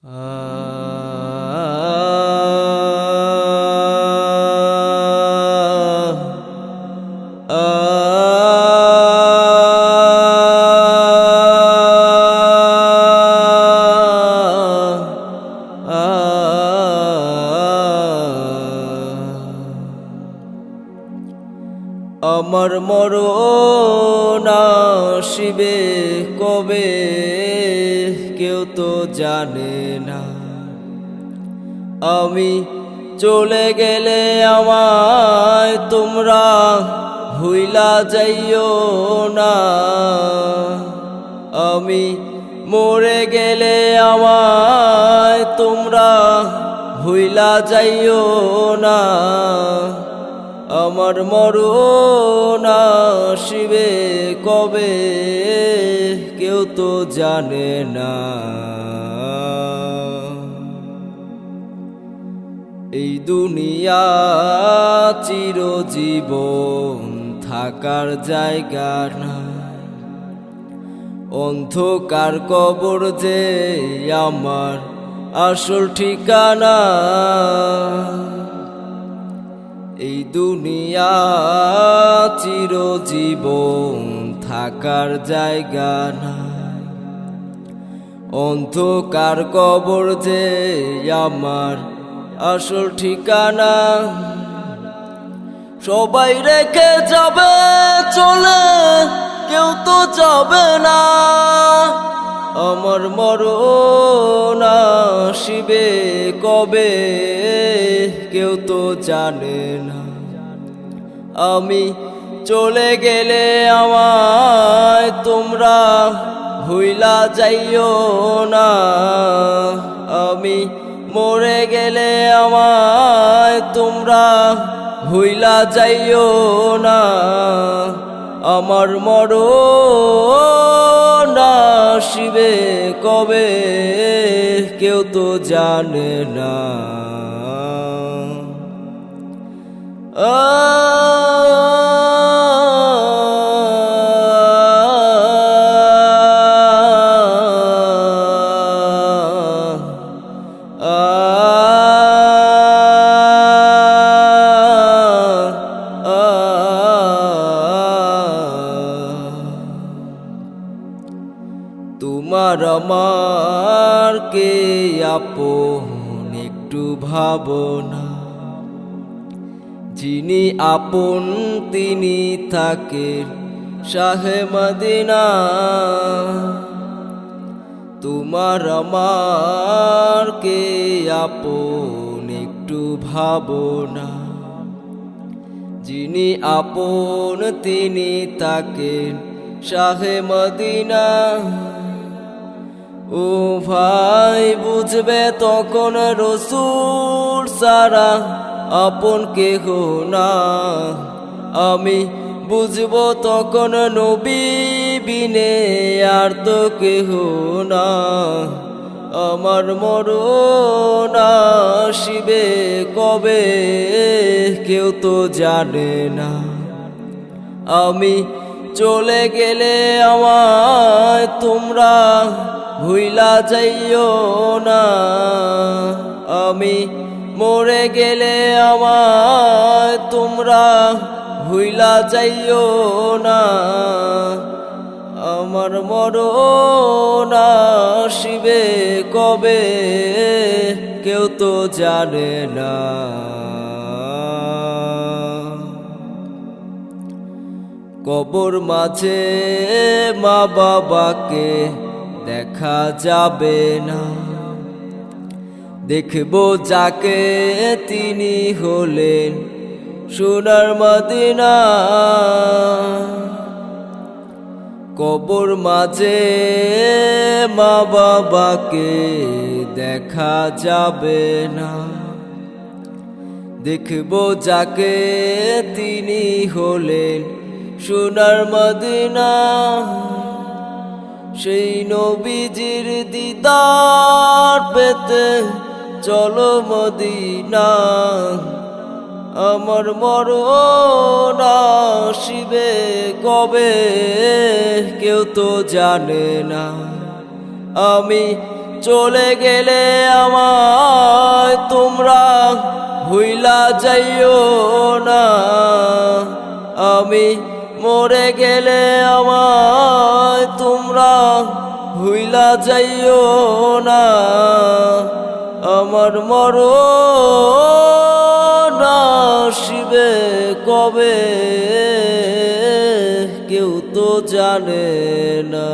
আমার মরণ আসিবে কবে কেউ তো জানে না। আমি চলে গেলে আমায় তোমরা ভুইলা যাইও না। আমি মরে গেলে আমায় তোমরা ভুইলা যাইও না। আমার মরণ আসিবে কবে কেউ তো জানে না। এই দুনিয়া চিরজীবন থাকার জায়গা না। অন্ধকার কবর যে আমার আসল ঠিকানা। এই দুনিয়া চিরজীবন থাকার জায়গা না। অন্ধকার কবর যে আমার আসল ঠিকানা। সবাই রেখে যাবে চলে, কেউ তো যাবে না। আমার মরণ আসিবে কবে কেউ তো জানে না। আমি চলে গেলে আমায় তোমরা ভুইলা যাইও না। আমি মরে গেলে আমায় তোমরা ভুইলা যাইও না। আমার মরণ আসিবে কবে কেউ তো জানে না। তোমার আমার কে আপন একটু ভাবনা। যিনি আপন তিনি থাকেন শাহে মদিনা। তোমার আমার কে আপন একটু ভাবনা। যিনি আপন তিনি থাকেন শাহে মদিনা। ও ভাই বুঝবে তখন রসূল সারা আপন কেহ না। আমি বুঝবো তখন নবী বিনে আর তো কেহ না। আমার মরণ আসিবে কবে কেউ তো জানে না। আমি চলে গেলে আমায় তোমরা ভুইলা যাইও না। আমি মরে গেলে আমায় তোমরা ভুইলা যাইও না। আমার মরণ আসিবে কবে কেউ তো জানে না। কবর মাঝে মা বাবাকে দেখা যাবে না। দেখবো যাকে তিনি হলেন সোনার মদিনা। কবর মাঝে মা বাবাকে দেখা যাবে না। দেখবো যাকে তিনি হলেন সোনার মদিনা। সেই নবীজির দিদার পেতে চলো মদিনা। আমার মরণ আসিবে কবে কেউ তো জানে না। আমি চলে গেলে আমায় তোমরা ভুইলা যাইও না, আমি মরে গেলে আমায় তোমরা ভুইলা যাইও না। আমার মরণ আসিবে কবে কেউ তো জানে না।